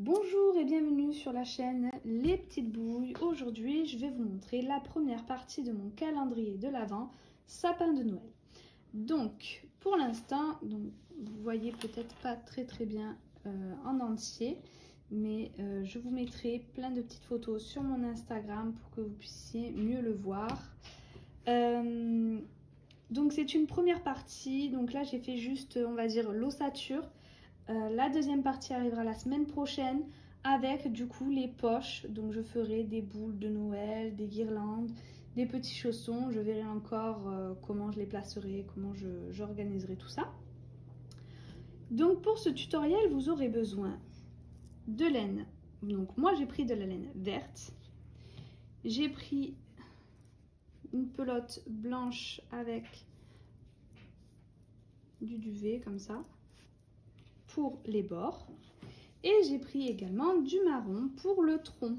Bonjour et bienvenue sur la chaîne Les Petites Bouilles. Aujourd'hui, je vais vous montrer la première partie de mon calendrier de l'Avent, sapin de Noël. Donc, pour l'instant, vous voyez peut-être pas très bien en entier, mais je vous mettrai plein de petites photos sur mon Instagram pour que vous puissiez mieux le voir. Donc, c'est une première partie. Donc là, j'ai fait juste, on va dire, l'ossature. La deuxième partie arrivera la semaine prochaine avec du coup les poches. Donc je ferai des boules de Noël, des guirlandes, des petits chaussons. Je verrai encore comment je les placerai, comment j'organiserai tout ça. Donc pour ce tutoriel, vous aurez besoin de laine. Donc moi j'ai pris de la laine verte. J'ai pris une pelote blanche avec du duvet comme ça pour les bords. Et j'ai pris également du marron pour le tronc.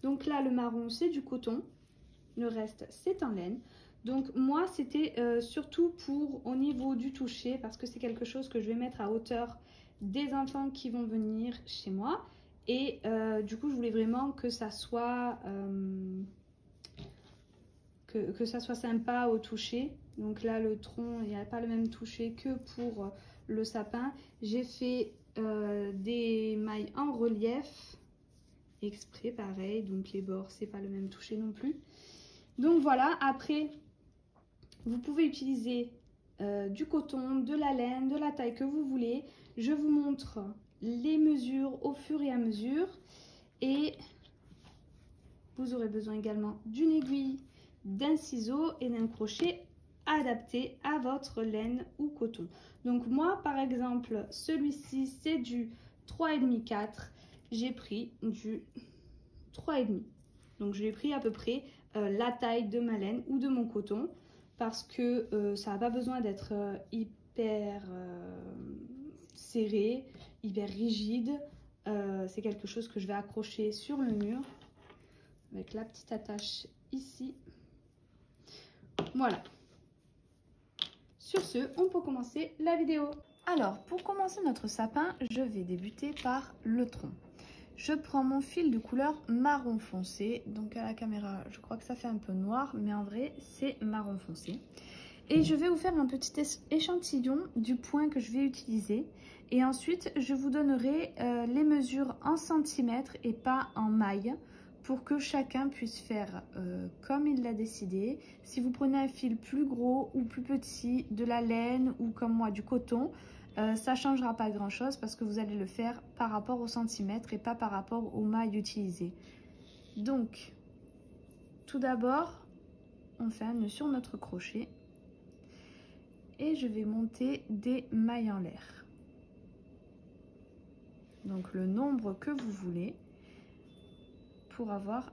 Donc là, le marron, c'est du coton. Le reste, c'est en laine. Donc moi, c'était surtout pour au niveau du toucher, parce que c'est quelque chose que je vais mettre à hauteur des enfants qui vont venir chez moi. Et du coup, je voulais vraiment que ça soit, que ça soit sympa au toucher. Donc là, le tronc, il n'y a pas le même toucher que pour le sapin. J'ai fait des mailles en relief exprès, pareil. Donc les bords, c'est pas le même toucher non plus. Donc voilà, après, vous pouvez utiliser du coton, de la laine, de la taille que vous voulez. Je vous montre les mesures au fur et à mesure. Et vous aurez besoin également d'une aiguille, d'un ciseau et d'un crochet adapté à votre laine ou coton. Donc moi par exemple celui-ci c'est du 3,5-4, j'ai pris du 3,5. Donc j'ai pris à peu près la taille de ma laine ou de mon coton parce que ça n'a pas besoin d'être hyper serré, hyper rigide. C'est quelque chose que je vais accrocher sur le mur avec la petite attache ici. Voilà. Sur ce, on peut commencer la vidéo. Alors, pour commencer notre sapin, je vais débuter par le tronc. Je prends mon fil de couleur marron foncé. Donc à la caméra, je crois que ça fait un peu noir, mais en vrai, c'est marron foncé. Et je vais vous faire un petit échantillon du point que je vais utiliser. Et ensuite, je vous donnerai les mesures en centimètres et pas en mailles, pour que chacun puisse faire comme il l'a décidé. Si vous prenez un fil plus gros ou plus petit, de la laine ou comme moi du coton, ça ne changera pas grand chose parce que vous allez le faire par rapport au centimètre et pas par rapport aux mailles utilisées. Donc, tout d'abord, on fait un nœud sur notre crochet et je vais monter des mailles en l'air. Donc le nombre que vous voulez, pour avoir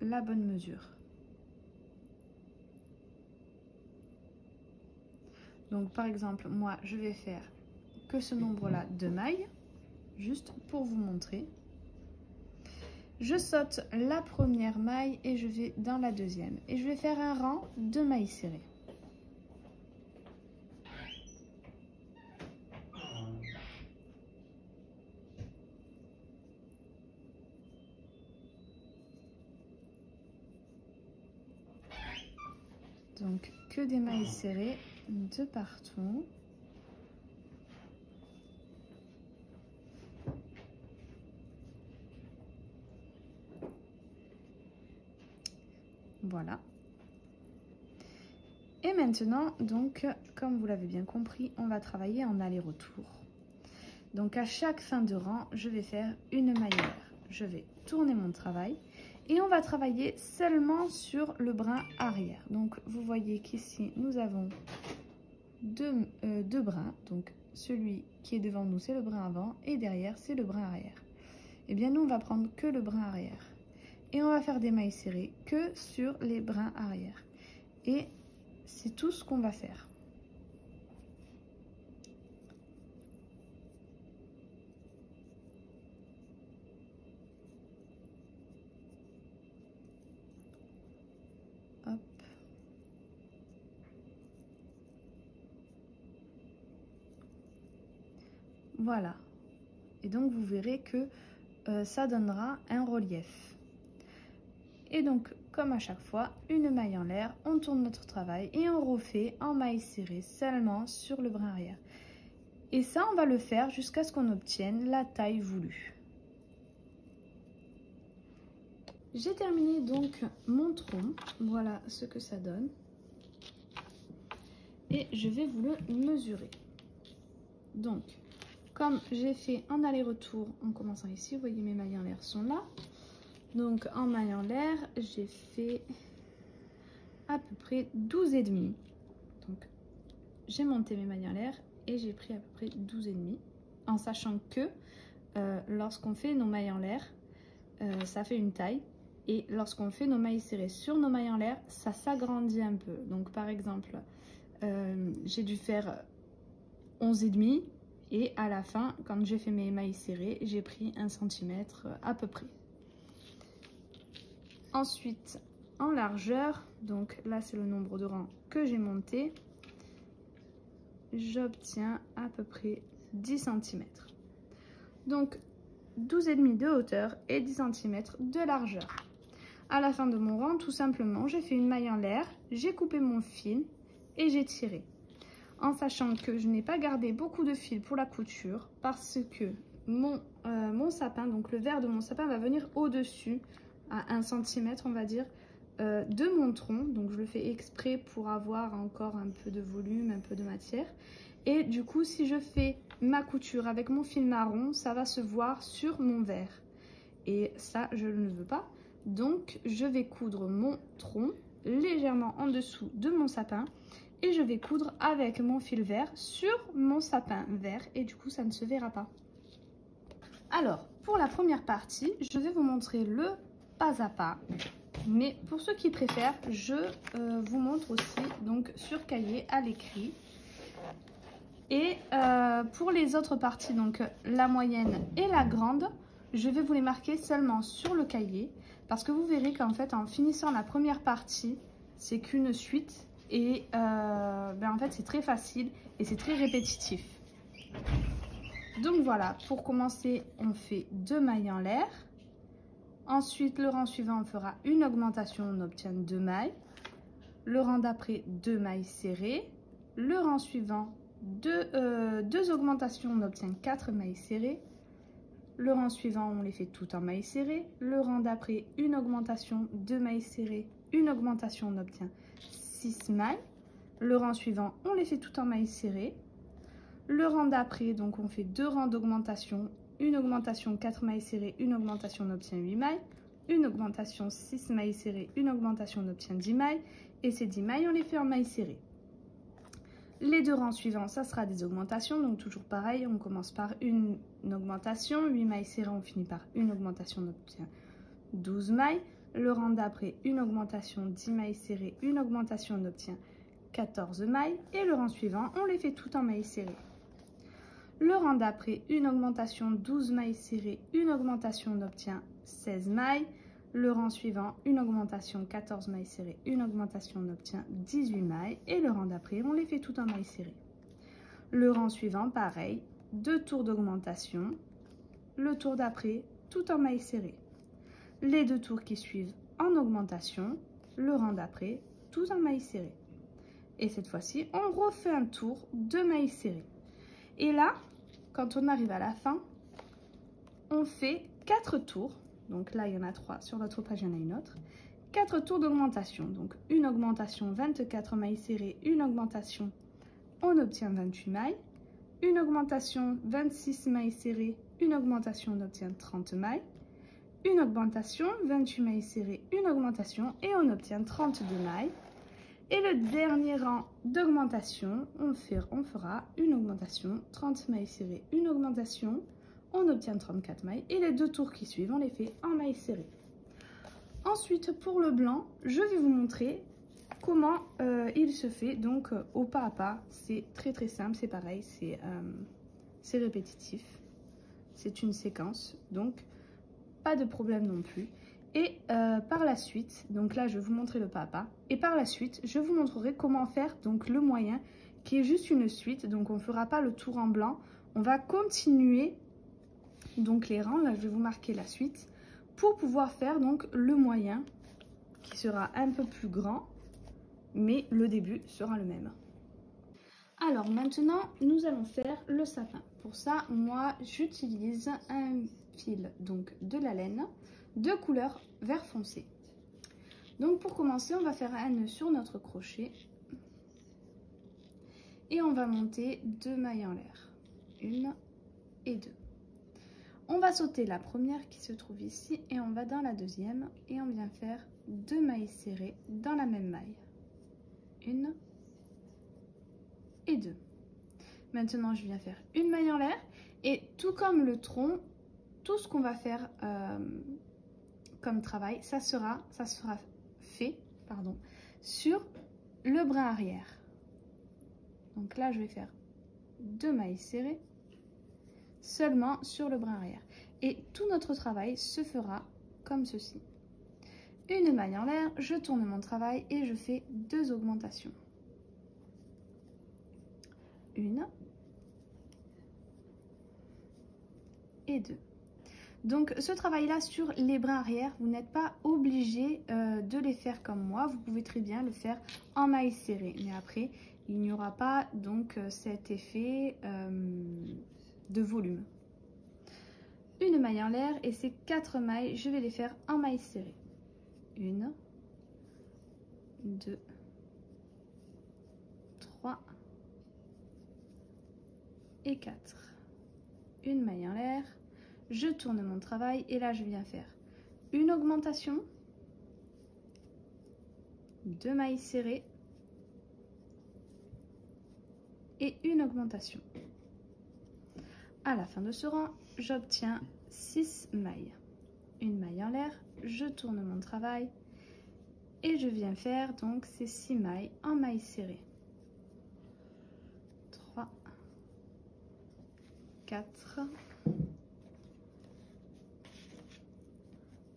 la bonne mesure. Donc par exemple, moi je vais faire que ce nombre-là de mailles, juste pour vous montrer. Je saute la première maille et je vais dans la deuxième. Et je vais faire un rang de mailles serrées. Donc que des mailles serrées de partout. Voilà. Et maintenant, donc, comme vous l'avez bien compris, on va travailler en aller-retour. Donc à chaque fin de rang, je vais faire une maille en l'air. Je vais tourner mon travail. Et on va travailler seulement sur le brin arrière. Donc vous voyez qu'ici nous avons deux brins. Donc celui qui est devant nous c'est le brin avant et derrière c'est le brin arrière. Et bien nous on va prendre que le brin arrière. Et on va faire des mailles serrées que sur les brins arrière. Et c'est tout ce qu'on va faire. Hop. Voilà. et donc vous verrez que ça donnera un relief. Et donc comme à chaque fois, une maille en l'air, on tourne notre travail et on refait en maille serrée seulement sur le brin arrière. Et ça, on va le faire jusqu'à ce qu'on obtienne la taille voulue. J'ai terminé donc mon tronc, voilà ce que ça donne. Et je vais vous le mesurer. Donc, comme j'ai fait un aller-retour en commençant ici, vous voyez mes mailles en l'air sont là. Donc en maille en l'air, j'ai fait à peu près 12,5. Donc j'ai monté mes mailles en l'air et j'ai pris à peu près 12,5. En sachant que lorsqu'on fait nos mailles en l'air, ça fait une taille. Et lorsqu'on fait nos mailles serrées sur nos mailles en l'air, ça s'agrandit un peu. Donc par exemple, j'ai dû faire 11,5 et à la fin, quand j'ai fait mes mailles serrées, j'ai pris 1 cm à peu près. Ensuite, en largeur, donc là c'est le nombre de rangs que j'ai monté, j'obtiens à peu près 10 cm. Donc 12,5 de hauteur et 10 cm de largeur. À la fin de mon rang, tout simplement, j'ai fait une maille en l'air, j'ai coupé mon fil et j'ai tiré. En sachant que je n'ai pas gardé beaucoup de fil pour la couture parce que mon sapin, donc le vert de mon sapin va venir au-dessus à 1 cm on va dire de mon tronc. Donc je le fais exprès pour avoir encore un peu de volume, un peu de matière. Et du coup, si je fais ma couture avec mon fil marron, ça va se voir sur mon vert. Et ça, je ne veux pas. Donc je vais coudre mon tronc légèrement en dessous de mon sapin. Et je vais coudre avec mon fil vert sur mon sapin vert et du coup ça ne se verra pas. Alors pour la première partie, je vais vous montrer le pas à pas, mais pour ceux qui préfèrent, je vous montre aussi donc sur cahier à l'écrit. Et pour les autres parties, donc la moyenne et la grande, je vais vous les marquer seulement sur le cahier parce que vous verrez qu'en fait en finissant la première partie, c'est qu'une suite. Et en fait c'est très facile et c'est très répétitif. Donc voilà, pour commencer on fait 2 mailles en l'air. Ensuite le rang suivant on fera une augmentation, on obtient 2 mailles. Le rang d'après 2 mailles serrées. Le rang suivant 2 augmentations, on obtient 4 mailles serrées. Le rang suivant on les fait toutes en mailles serrées. Le rang d'après une augmentation, 2 mailles serrées, une augmentation, on obtient 6 mailles. Le rang suivant on les fait tout en mailles serrées. Le rang d'après donc on fait 2 rangs d'augmentation, une augmentation 4 mailles serrées, une augmentation, on obtient 8 mailles, une augmentation 6 mailles serrées, une augmentation, on obtient 10 mailles et ces 10 mailles on les fait en mailles serrées. Les 2 rangs suivants ça sera des augmentations, donc toujours pareil, on commence par une augmentation, 8 mailles serrées, on finit par une augmentation, on obtient 12 mailles. Le rang d'après, une augmentation, 10 mailles serrées, une augmentation, on obtient 14 mailles. Et le rang suivant, on les fait tout en mailles serrées. Le rang d'après, une augmentation, 12 mailles serrées, une augmentation, on obtient 16 mailles. Le rang suivant, une augmentation, 14 mailles serrées, une augmentation, on obtient 18 mailles. Et le rang d'après, on les fait tout en mailles serrées. Le rang suivant, pareil, 2 tours d'augmentation. Le tour d'après, tout en mailles serrées. Les 2 tours qui suivent en augmentation, le rang d'après, tous en mailles serrées. Et cette fois-ci, on refait un tour de mailles serrées. Et là, quand on arrive à la fin, on fait 4 tours. Donc là, il y en a 3. Sur l'autre page, il y en a une autre. 4 tours d'augmentation. Donc une augmentation, 24 mailles serrées, une augmentation, on obtient 28 mailles. Une augmentation, 26 mailles serrées, une augmentation, on obtient 30 mailles. Une augmentation, 28 mailles serrées, une augmentation et on obtient 32 mailles. Et le dernier rang d'augmentation, on fera une augmentation, 30 mailles serrées, une augmentation, on obtient 34 mailles. Et les 2 tours qui suivent, on les fait en mailles serrées. Ensuite, pour le blanc, je vais vous montrer comment il se fait donc au pas à pas. C'est très simple, c'est pareil, c'est répétitif. C'est une séquence, donc pas de problème non plus. Et par la suite, donc là je vais vous montrer le pas à pas. Et par la suite, je vous montrerai comment faire donc le moyen qui est juste une suite. Donc on ne fera pas le tour en blanc. On va continuer donc les rangs. Là, je vais vous marquer la suite pour pouvoir faire donc le moyen qui sera un peu plus grand, mais le début sera le même. Alors maintenant, nous allons faire le sapin. Pour ça, moi, j'utilise un fil, donc de la laine, de couleur vert foncé. Donc pour commencer, on va faire un nœud sur notre crochet et on va monter 2 mailles en l'air, 1 et 2. On va sauter la première qui se trouve ici et on va dans la deuxième et on vient faire 2 mailles serrées dans la même maille, 1 et 2. Maintenant, je viens faire une maille en l'air et tout comme le tronc, tout ce qu'on va faire comme travail, ça sera fait sur le brin arrière. Donc là, je vais faire 2 mailles serrées seulement sur le brin arrière. Et tout notre travail se fera comme ceci. Une maille en l'air, je tourne mon travail et je fais 2 augmentations. 1 et 2. Donc ce travail-là sur les brins arrière, vous n'êtes pas obligé de les faire comme moi. Vous pouvez très bien le faire en mailles serrées. Mais après, il n'y aura pas donc cet effet de volume. Une maille en l'air et ces 4 mailles, je vais les faire en mailles serrées. 1, 2, 3 et 4. Une maille en l'air, je tourne mon travail et là je viens faire une augmentation, 2 mailles serrées et une augmentation. À la fin de ce rang, j'obtiens 6 mailles. Une maille en l'air, je tourne mon travail et je viens faire donc ces 6 mailles en mailles serrées. 3, 4,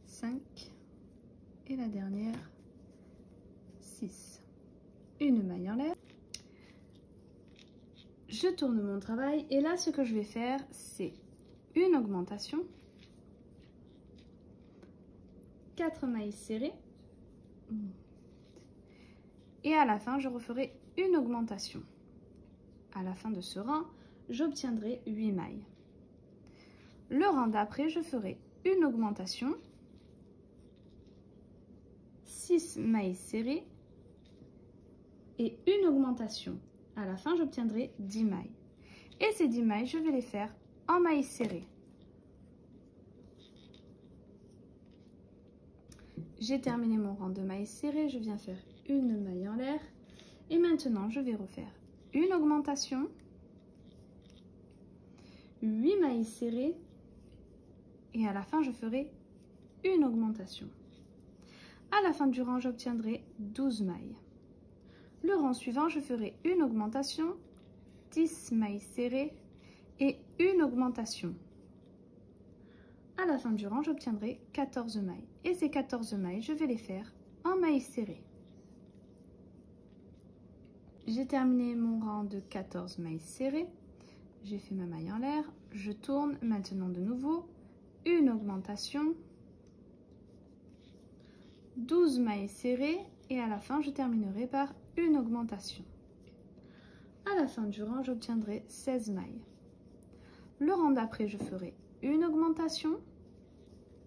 5 et la dernière 6. Une maille en l'air. Je tourne mon travail et là ce que je vais faire c'est une augmentation, 4 mailles serrées et à la fin je referai une augmentation. À la fin de ce rang, j'obtiendrai 8 mailles. Le rang d'après, je ferai une augmentation, 6 mailles serrées et une augmentation. À la fin, j'obtiendrai 10 mailles. Et ces 10 mailles, je vais les faire en mailles serrées. J'ai terminé mon rang de mailles serrées, je viens faire une maille en l'air. Et maintenant, je vais refaire une augmentation, 8 mailles serrées et à la fin, je ferai une augmentation. À la fin du rang, j'obtiendrai 12 mailles. Le rang suivant, je ferai une augmentation, 10 mailles serrées et une augmentation. À la fin du rang, j'obtiendrai 14 mailles. Et ces 14 mailles, je vais les faire en mailles serrées. J'ai terminé mon rang de 14 mailles serrées. J'ai fait ma maille en l'air. Je tourne maintenant de nouveau. Une augmentation. 12 mailles serrées. Et à la fin, je terminerai par une augmentation. À la fin du rang, j'obtiendrai 16 mailles. Le rang d'après, je ferai une augmentation,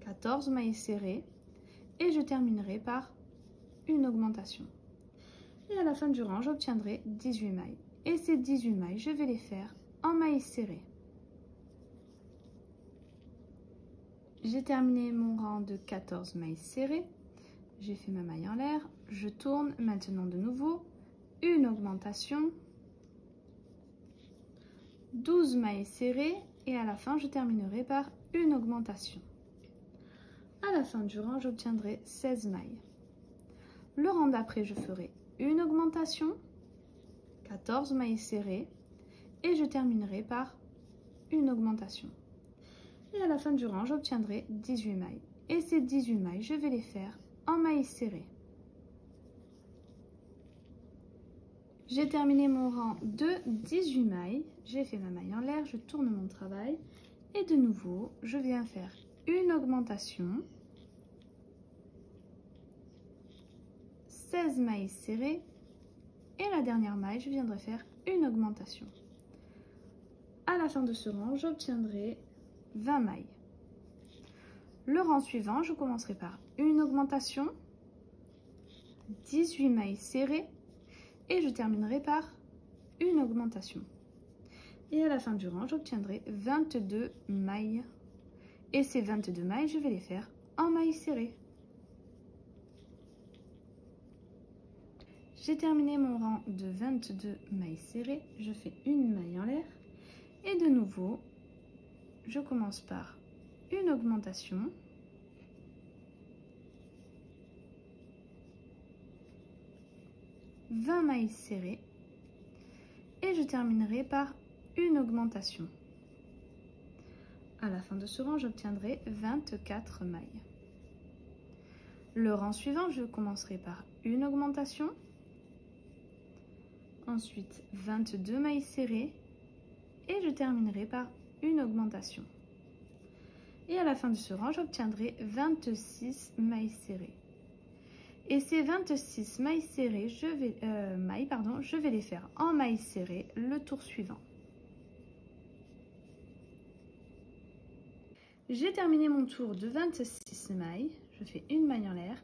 14 mailles serrées et je terminerai par une augmentation. Et à la fin du rang, j'obtiendrai 18 mailles. Et ces 18 mailles, je vais les faire en mailles serrées. J'ai terminé mon rang de 14 mailles serrées. J'ai fait ma maille en l'air. Je tourne maintenant de nouveau. Une augmentation. 12 mailles serrées. Et à la fin, je terminerai par une augmentation. À la fin du rang, j'obtiendrai 16 mailles. Le rang d'après, je ferai une augmentation, 14 mailles serrées et je terminerai par une augmentation. Et à la fin du rang, j'obtiendrai 18 mailles. Et ces 18 mailles, je vais les faire en mailles serrées. J'ai terminé mon rang de 18 mailles. J'ai fait ma maille en l'air, je tourne mon travail Et de nouveau, je viens faire une augmentation, 16 mailles serrées, et la dernière maille, je viendrai faire une augmentation. À la fin de ce rang, j'obtiendrai 20 mailles. Le rang suivant, je commencerai par une augmentation, 18 mailles serrées, et je terminerai par une augmentation. Et à la fin du rang, j'obtiendrai 22 mailles. Et ces 22 mailles, je vais les faire en mailles serrées. J'ai terminé mon rang de 22 mailles serrées. Je fais une maille en l'air. Et de nouveau, je commence par une augmentation. « 20 mailles serrées. Et je terminerai par une augmentation. À la fin de ce rang, j'obtiendrai 24 mailles. Le rang suivant, je commencerai par une augmentation, ensuite 22 mailles serrées et je terminerai par une augmentation. Et à la fin de ce rang, j'obtiendrai 26 mailles serrées. Et ces 26 mailles serrées, je vais les faire en mailles serrées le tour suivant. J'ai terminé mon tour de 26 mailles, je fais une maille en l'air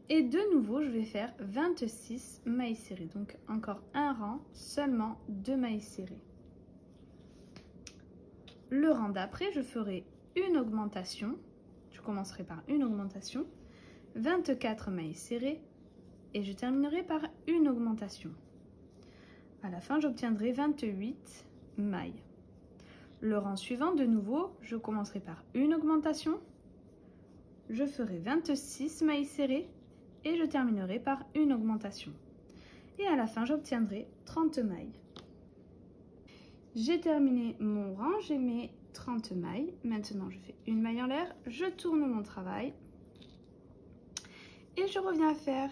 et de nouveau je vais faire 26 mailles serrées. Donc encore un rang, seulement 2 mailles serrées. Le rang d'après, je ferai une augmentation, je commencerai par une augmentation, 24 mailles serrées et je terminerai par une augmentation. À la fin, j'obtiendrai 28 mailles. Le rang suivant, de nouveau, je commencerai par une augmentation, je ferai 26 mailles serrées et je terminerai par une augmentation. Et à la fin, j'obtiendrai 30 mailles. J'ai terminé mon rang, j'ai mes 30 mailles. Maintenant, je fais une maille en l'air, je tourne mon travail et je reviens faire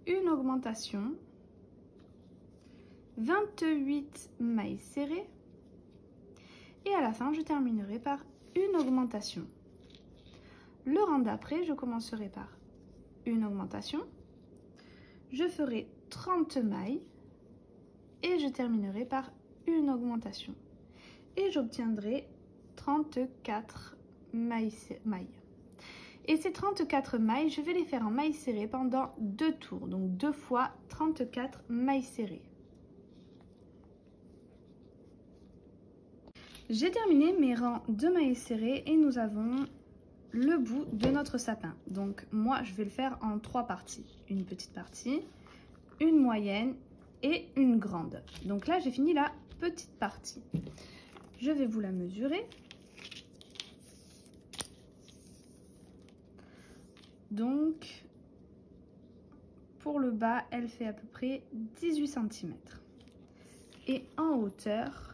une augmentation, 28 mailles serrées. Et à la fin, je terminerai par une augmentation. Le rang d'après, je commencerai par une augmentation. Je ferai 30 mailles et je terminerai par une augmentation. Et j'obtiendrai 34 mailles. Et ces 34 mailles, je vais les faire en mailles serrées pendant 2 tours. Donc 2 fois 34 mailles serrées. J'ai terminé mes rangs de mailles serrées et nous avons le bout de notre sapin. Donc moi, je vais le faire en 3 parties. Une petite partie, une moyenne et une grande. Donc là, j'ai fini la petite partie. Je vais vous la mesurer. Donc, pour le bas, elle fait à peu près 18 cm. Et en hauteur,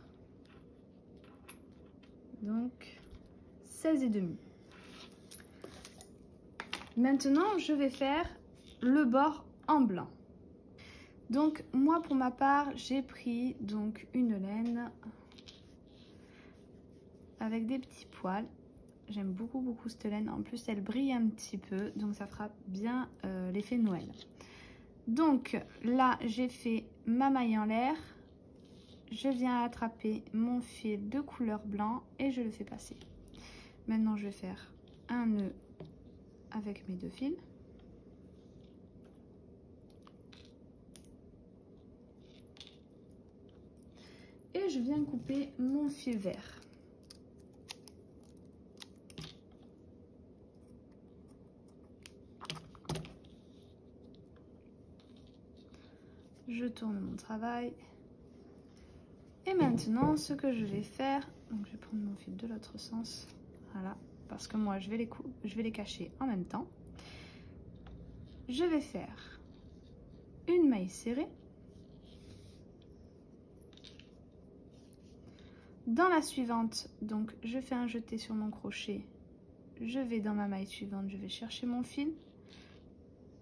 donc 16,5. Maintenant, je vais faire le bord en blanc. Donc moi, pour ma part, j'ai pris donc une laine avec des petits poils. J'aime beaucoup cette laine. En plus, elle brille un petit peu, donc ça fera bien l'effet Noël. Donc là, j'ai fait ma maille en l'air. Je viens attraper mon fil de couleur blanc et je le fais passer. Maintenant, je vais faire un nœud avec mes 2 fils. Et je viens couper mon fil vert. Je tourne mon travail. Et maintenant, ce que je vais faire, donc je vais prendre mon fil de l'autre sens, voilà, parce que moi je vais les cacher en même temps. Je vais faire une maille serrée. Dans la suivante, donc je fais un jeté sur mon crochet, je vais dans ma maille suivante, je vais chercher mon fil,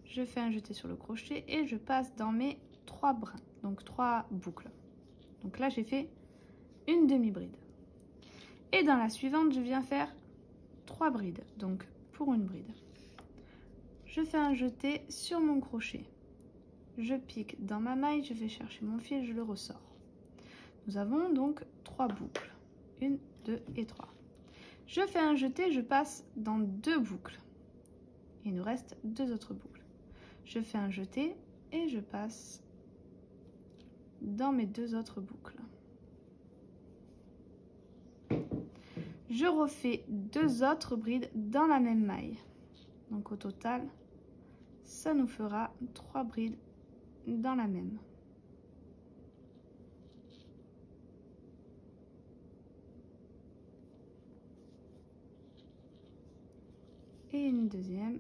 je fais un jeté sur le crochet et je passe dans mes 3 brins, donc 3 boucles. Donc là, j'ai fait une demi-bride. Et dans la suivante, je viens faire 3 brides, donc pour une bride. Je fais un jeté sur mon crochet. Je pique dans ma maille, je vais chercher mon fil, je le ressors. Nous avons donc 3 boucles. 1, 2 et 3. Je fais un jeté, je passe dans 2 boucles. Il nous reste 2 autres boucles. Je fais un jeté et je passe dans mes 2 autres boucles. Je refais 2 autres brides dans la même maille. Donc au total, ça nous fera 3 brides dans la même. Et une deuxième.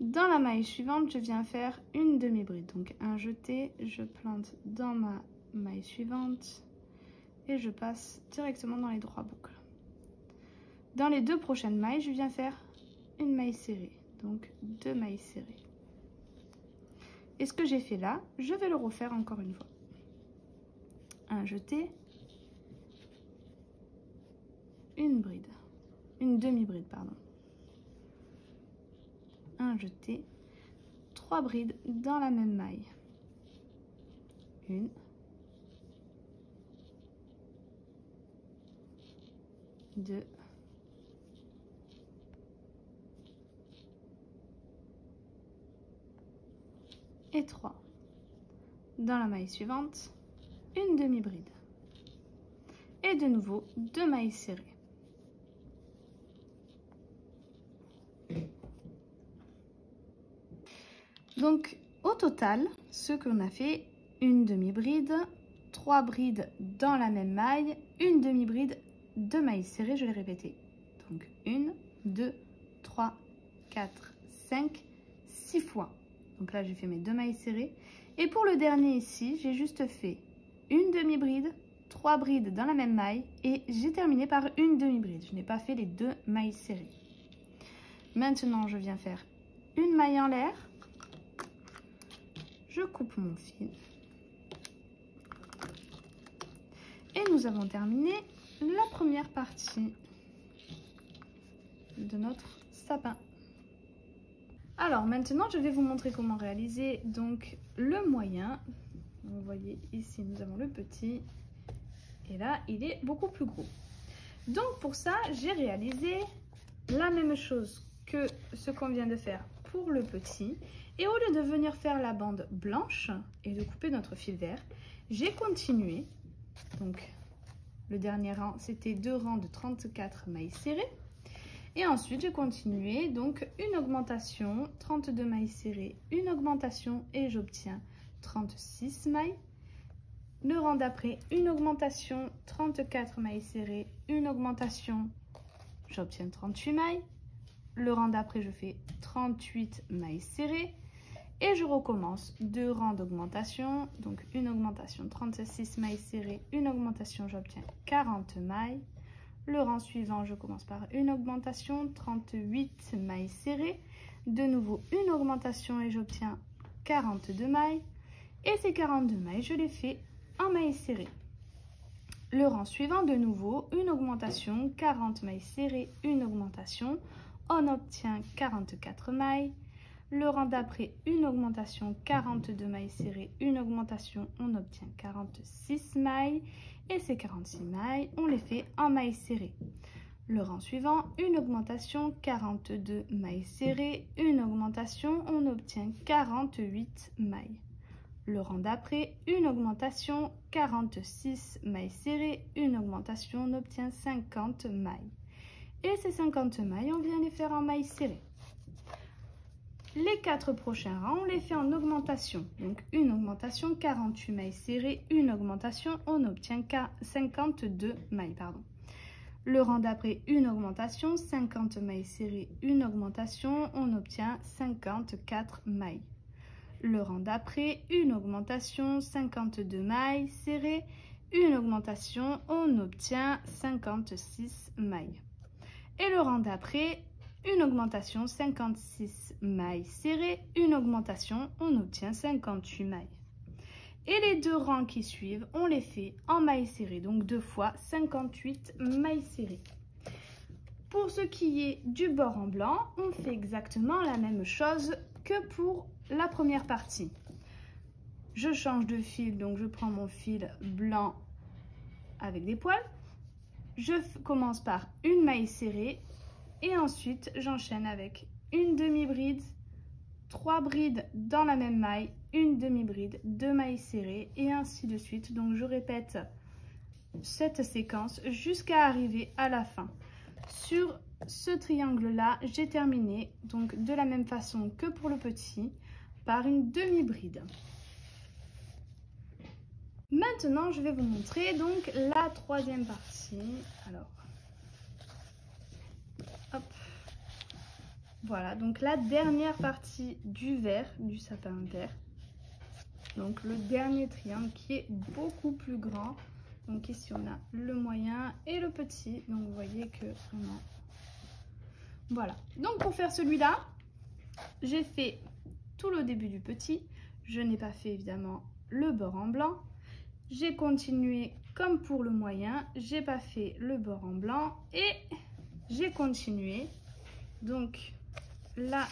Dans la maille suivante, je viens faire une demi-bride. Donc un jeté, je plante dans ma maille suivante et je passe directement dans les 3 boucles. Dans les 2 prochaines mailles, je viens faire une maille serrée. Donc 2 mailles serrées. Et ce que j'ai fait là, je vais le refaire encore une fois. Un jeté, une bride, une demi-bride, pardon. Un jeté, 3 brides dans la même maille. 1, 2, et 3. Dans la maille suivante, une demi-bride. Et de nouveau, 2 mailles serrées. Donc au total, ce qu'on a fait, une demi-bride, 3 brides dans la même maille, une demi-bride, 2 mailles serrées, je l'ai répété. Donc 1, 2, 3, 4, 5, 6 fois. Donc là, j'ai fait mes 2 mailles serrées. Et pour le dernier ici, j'ai juste fait une demi-bride, 3 brides dans la même maille et j'ai terminé par une demi-bride. Je n'ai pas fait les 2 mailles serrées. Maintenant, je viens faire une maille en l'air. Je coupe mon fil. Et nous avons terminé la première partie de notre sapin. Alors maintenant, je vais vous montrer comment réaliser donc le moyen. Vous voyez ici, nous avons le petit. Et là, il est beaucoup plus gros. Donc pour ça, j'ai réalisé la même chose que ce qu'on vient de faire pour le petit. Et au lieu de venir faire la bande blanche et de couper notre fil vert, j'ai continué. Donc le dernier rang, c'était 2 rangs de 34 mailles serrées. Et ensuite, j'ai continué, donc une augmentation, 32 mailles serrées, une augmentation et j'obtiens 36 mailles. Le rang d'après, une augmentation, 34 mailles serrées, une augmentation, j'obtiens 38 mailles. Le rang d'après, je fais 38 mailles serrées et je recommence 2 rangs d'augmentation, donc une augmentation, 36 mailles serrées, une augmentation, j'obtiens 40 mailles. Le rang suivant, je commence par une augmentation, 38 mailles serrées. De nouveau, une augmentation et j'obtiens 42 mailles. Et ces 42 mailles, je les fais en mailles serrées. Le rang suivant, de nouveau, une augmentation, 40 mailles serrées, une augmentation. On obtient 44 mailles. Le rang d'après, une augmentation, 42 mailles serrées, une augmentation. On obtient 46 mailles. Et ces 46 mailles, on les fait en mailles serrées. Le rang suivant, une augmentation, 42 mailles serrées, une augmentation, on obtient 48 mailles. Le rang d'après, une augmentation, 46 mailles serrées, une augmentation, on obtient 50 mailles. Et ces 50 mailles, on vient les faire en mailles serrées. Les 4 prochains rangs, on les fait en augmentation. Donc une augmentation, 48 mailles serrées, une augmentation, on obtient 52 mailles. Le rang d'après, une augmentation, 50 mailles serrées, une augmentation, on obtient 54 mailles. Le rang d'après, une augmentation, 52 mailles serrées, une augmentation, on obtient 56 mailles. Et le rang d'après, une augmentation, 56 mailles serrées, une augmentation, on obtient 58 mailles. Et les deux rangs qui suivent, on les fait en mailles serrées, donc 2 fois 58 mailles serrées. Pour ce qui est du bord en blanc, on fait exactement la même chose que pour la première partie. Je change de fil, donc je prends mon fil blanc avec des poils. Je commence par une maille serrée et ensuite j'enchaîne avec une demi-bride, 3 brides dans la même maille, une demi-bride, 2 mailles serrées et ainsi de suite. Donc je répète cette séquence jusqu'à arriver à la fin. Sur ce triangle-là, j'ai terminé donc de la même façon que pour le petit par une demi-bride. Maintenant, je vais vous montrer donc la troisième partie. Alors, hop. Voilà, donc la dernière partie du vert, du sapin vert. Donc le dernier triangle qui est beaucoup plus grand. Donc ici on a le moyen et le petit. Donc vous voyez que vraiment... Voilà. Donc pour faire celui-là, j'ai fait tout le début du petit. Je n'ai pas fait évidemment le bord en blanc. J'ai continué comme pour le moyen. J'ai pas fait le bord en blanc et j'ai continué. Donc là,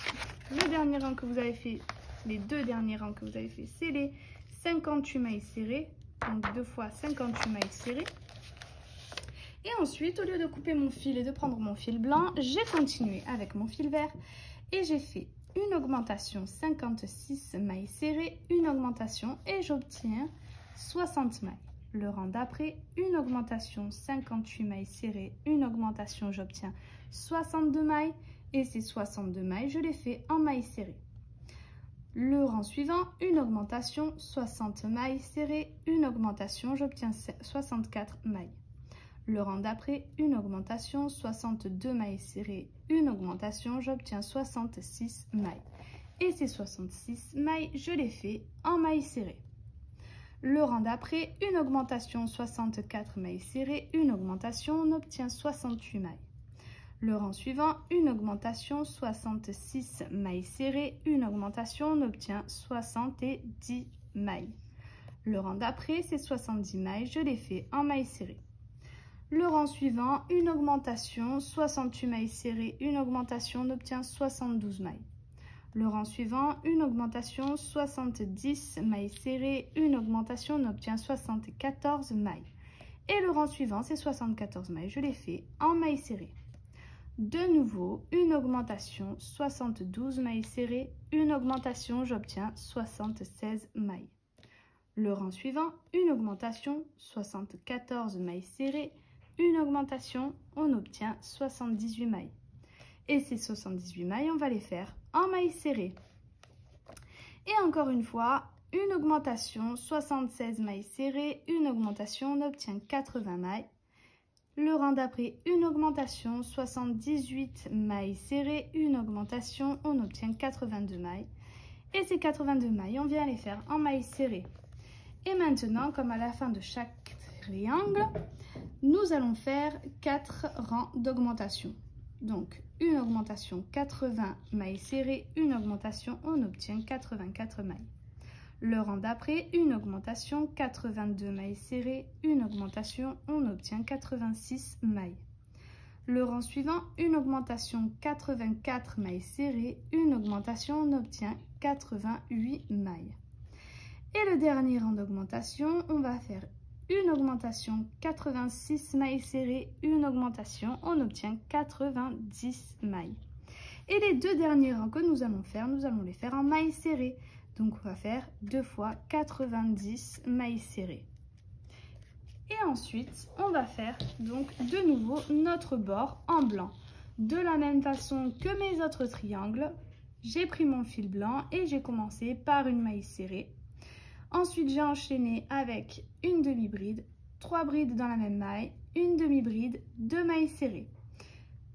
le dernier rang que vous avez fait, les deux derniers rangs que vous avez fait, c'est les 58 mailles serrées. Donc 2 fois 58 mailles serrées. Et ensuite, au lieu de couper mon fil et de prendre mon fil blanc, j'ai continué avec mon fil vert et j'ai fait une augmentation 56 mailles serrées, une augmentation et j'obtiens 60 mailles. Le rang d'après, une augmentation 58 mailles serrées, une augmentation, j'obtiens 62 mailles et ces 62 mailles, je les fais en mailles serrées. Le rang suivant, une augmentation 60 mailles serrées, une augmentation, j'obtiens 64 mailles. Le rang d'après, une augmentation 62 mailles serrées, une augmentation, j'obtiens 66 mailles. Et ces 66 mailles, je les fais en mailles serrées. Le rang d'après, une augmentation 64 mailles serrées, une augmentation, on obtient 68 mailles. Le rang suivant, une augmentation 66 mailles serrées, une augmentation, on obtient 70 mailles. Le rang d'après, c'est 70 mailles, je les fais en mailles serrées. Le rang suivant, une augmentation 68 mailles serrées, une augmentation, on obtient 72 mailles. Le rang suivant, une augmentation 70 mailles serrées, une augmentation, on obtient 74 mailles. Et le rang suivant, c'est 74 mailles, je les fais en mailles serrées. De nouveau, une augmentation 72 mailles serrées, une augmentation, j'obtiens 76 mailles. Le rang suivant, une augmentation 74 mailles serrées, une augmentation, on obtient 78 mailles. Et ces 78 mailles, on va les faire en mailles serrées. Et encore une fois, une augmentation 76 mailles serrées, une augmentation, on obtient 80 mailles. Le rang d'après, une augmentation 78 mailles serrées, une augmentation, on obtient 82 mailles. Et ces 82 mailles, on vient les faire en mailles serrées. Et maintenant, comme à la fin de chaque triangle, nous allons faire 4 rangs d'augmentation. Donc, une augmentation 80 mailles serrées, une augmentation, on obtient 84 mailles. Le rang d'après, une augmentation 82 mailles serrées, une augmentation, on obtient 86 mailles. Le rang suivant, une augmentation 84 mailles serrées, une augmentation, on obtient 88 mailles. Et le dernier rang d'augmentation, on va faire une augmentation 86 mailles serrées, une augmentation, on obtient 90 mailles. Et les deux derniers rangs que nous allons faire, nous allons les faire en mailles serrées. Donc on va faire 2 fois 90 mailles serrées. Et ensuite, on va faire donc de nouveau notre bord en blanc. De la même façon que mes autres triangles, j'ai pris mon fil blanc et j'ai commencé par une maille serrée. Ensuite, j'ai enchaîné avec une demi-bride, 3 brides dans la même maille, une demi-bride, 2 mailles serrées.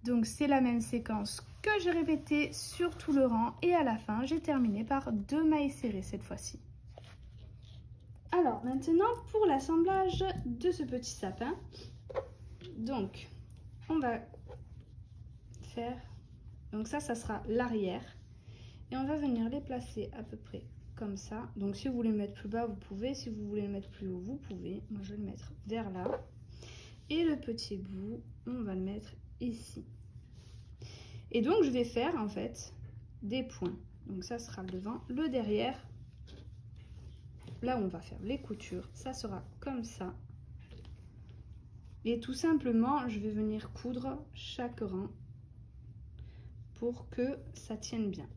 Donc, c'est la même séquence que j'ai répétée sur tout le rang et à la fin, j'ai terminé par 2 mailles serrées cette fois-ci. Alors, maintenant, pour l'assemblage de ce petit sapin, donc, on va faire Donc ça sera l'arrière. Et on va venir les placer à peu près comme ça. Donc si vous voulez le mettre plus bas, vous pouvez. Si vous voulez le mettre plus haut, vous pouvez. Moi, je vais le mettre vers là. Et le petit bout, on va le mettre ici. Et donc, je vais faire en fait des points. Donc ça sera le devant, le derrière. Là où on va faire les coutures, ça sera comme ça. Et tout simplement, je vais venir coudre chaque rang pour que ça tienne bien.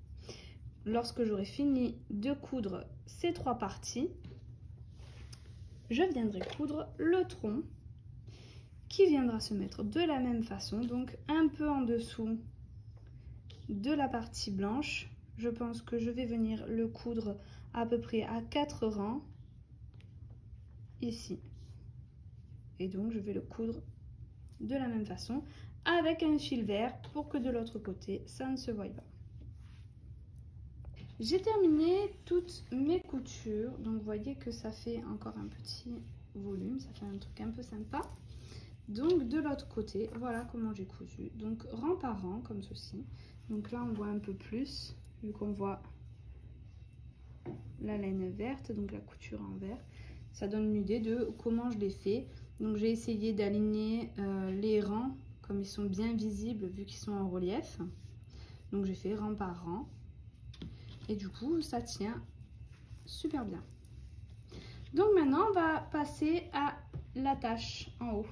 Lorsque j'aurai fini de coudre ces 3 parties, je viendrai coudre le tronc qui viendra se mettre de la même façon, donc un peu en dessous de la partie blanche. Je pense que je vais venir le coudre à peu près à 4 rangs ici. Et donc je vais le coudre de la même façon avec un fil vert pour que de l'autre côté ça ne se voie pas. J'ai terminé toutes mes coutures, donc vous voyez que ça fait encore un petit volume, ça fait un truc un peu sympa. Donc de l'autre côté, voilà comment j'ai cousu, donc rang par rang comme ceci. Donc là on voit un peu plus, vu qu'on voit la laine verte, donc la couture en vert. Ça donne une idée de comment je l'ai fait. Donc j'ai essayé d'aligner les rangs comme ils sont bien visibles vu qu'ils sont en relief. Donc j'ai fait rang par rang. Et du coup ça tient super bien. Donc maintenant on va passer à l'attache en haut.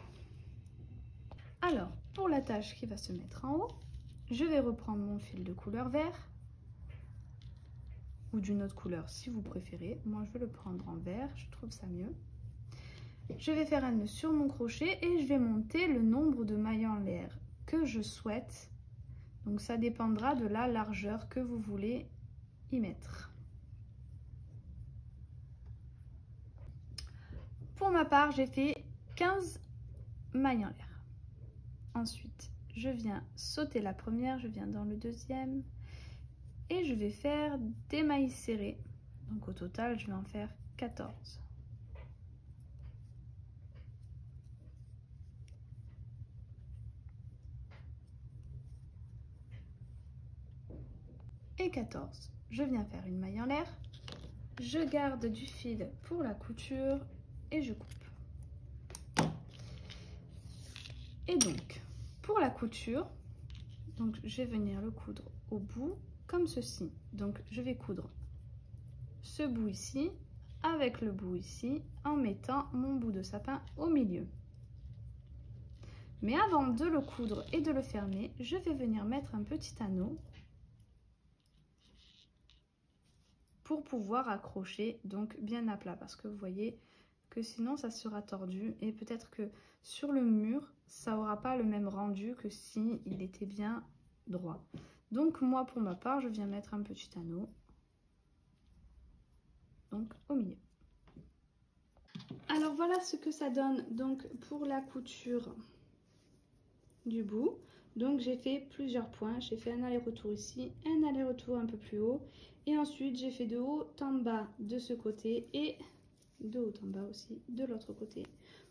Alors pour l'attache qui va se mettre en haut, je vais reprendre mon fil de couleur vert ou d'une autre couleur si vous préférez. Moi je vais le prendre en vert, je trouve ça mieux. Je vais faire un nœud sur mon crochet et je vais monter le nombre de mailles en l'air que je souhaite. Donc ça dépendra de la largeur que vous voulez y mettre. Pour ma part, j'ai fait 15 mailles en l'air. Ensuite, je viens sauter la première, je viens dans le deuxième et je vais faire des mailles serrées. Donc au total, je vais en faire 14. Et 14. Je viens faire une maille en l'air, je garde du fil pour la couture et je coupe. Et donc, pour la couture, donc je vais venir le coudre au bout comme ceci. Donc je vais coudre ce bout ici avec le bout ici en mettant mon bout de sapin au milieu. Mais avant de le coudre et de le fermer, je vais venir mettre un petit anneau pour pouvoir accrocher donc bien à plat, parce que vous voyez que sinon ça sera tordu et peut-être que sur le mur ça aura pas le même rendu que si il était bien droit. Donc moi pour ma part je viens mettre un petit anneau donc au milieu. Alors voilà ce que ça donne donc pour la couture du bout. Donc j'ai fait plusieurs points, j'ai fait un aller-retour ici, un aller-retour un peu plus haut et ensuite j'ai fait de haut en bas de ce côté et de haut en bas aussi de l'autre côté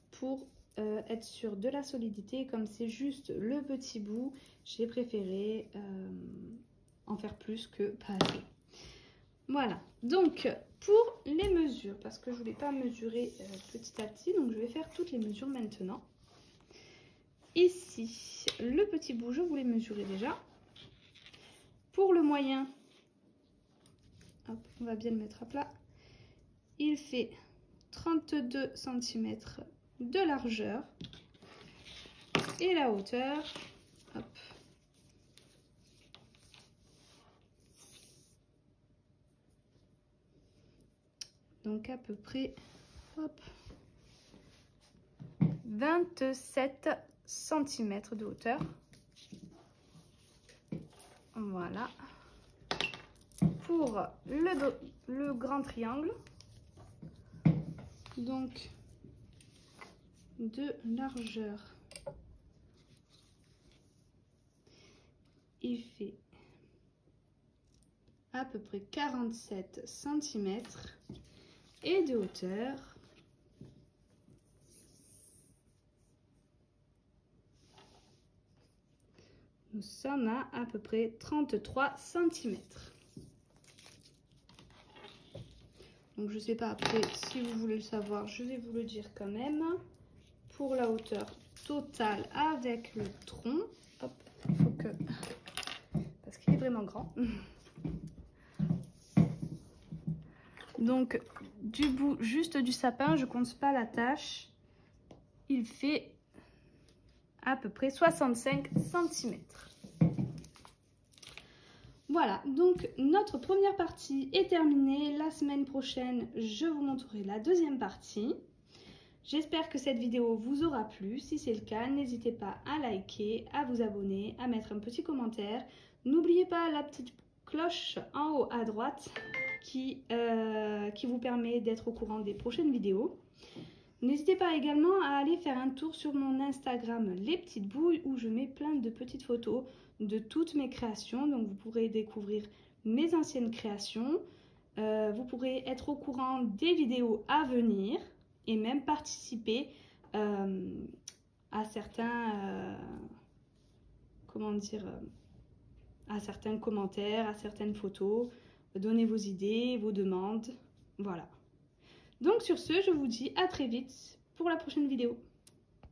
pour être sûr de la solidité. Comme c'est juste le petit bout, j'ai préféré en faire plus que pas assez. Voilà, donc pour les mesures, parce que je voulais pas mesurer petit à petit, donc je vais faire toutes les mesures maintenant. Ici, le petit bout, je voulais mesurer déjà. Pour le moyen, hop, on va bien le mettre à plat. Il fait 32 cm de largeur. Et la hauteur, hop. Donc à peu près, hop, 27 cm de hauteur. Voilà. Pour le grand triangle, donc de largeur, il fait à peu près 47 cm et de hauteur, Nous sommes à peu près 33 cm. Donc je ne sais pas après si vous voulez le savoir, je vais vous le dire quand même. Pour la hauteur totale avec le tronc, hop, il faut que... parce qu'il est vraiment grand. Donc du bout juste du sapin, je compte pas la tâche, il fait à peu près 65 cm. Voilà, donc notre première partie est terminée. La semaine prochaine, je vous montrerai la deuxième partie. J'espère que cette vidéo vous aura plu. Si c'est le cas, n'hésitez pas à liker, à vous abonner, à mettre un petit commentaire. N'oubliez pas la petite cloche en haut à droite qui vous permet d'être au courant des prochaines vidéos. N'hésitez pas également à aller faire un tour sur mon Instagram Les Petites Bouilles où je mets plein de petites photos de toutes mes créations. Donc vous pourrez découvrir mes anciennes créations. Vous pourrez être au courant des vidéos à venir et même participer à certains à certains commentaires, à certaines photos. Donnez vos idées, vos demandes. Voilà. Donc sur ce, je vous dis à très vite pour la prochaine vidéo.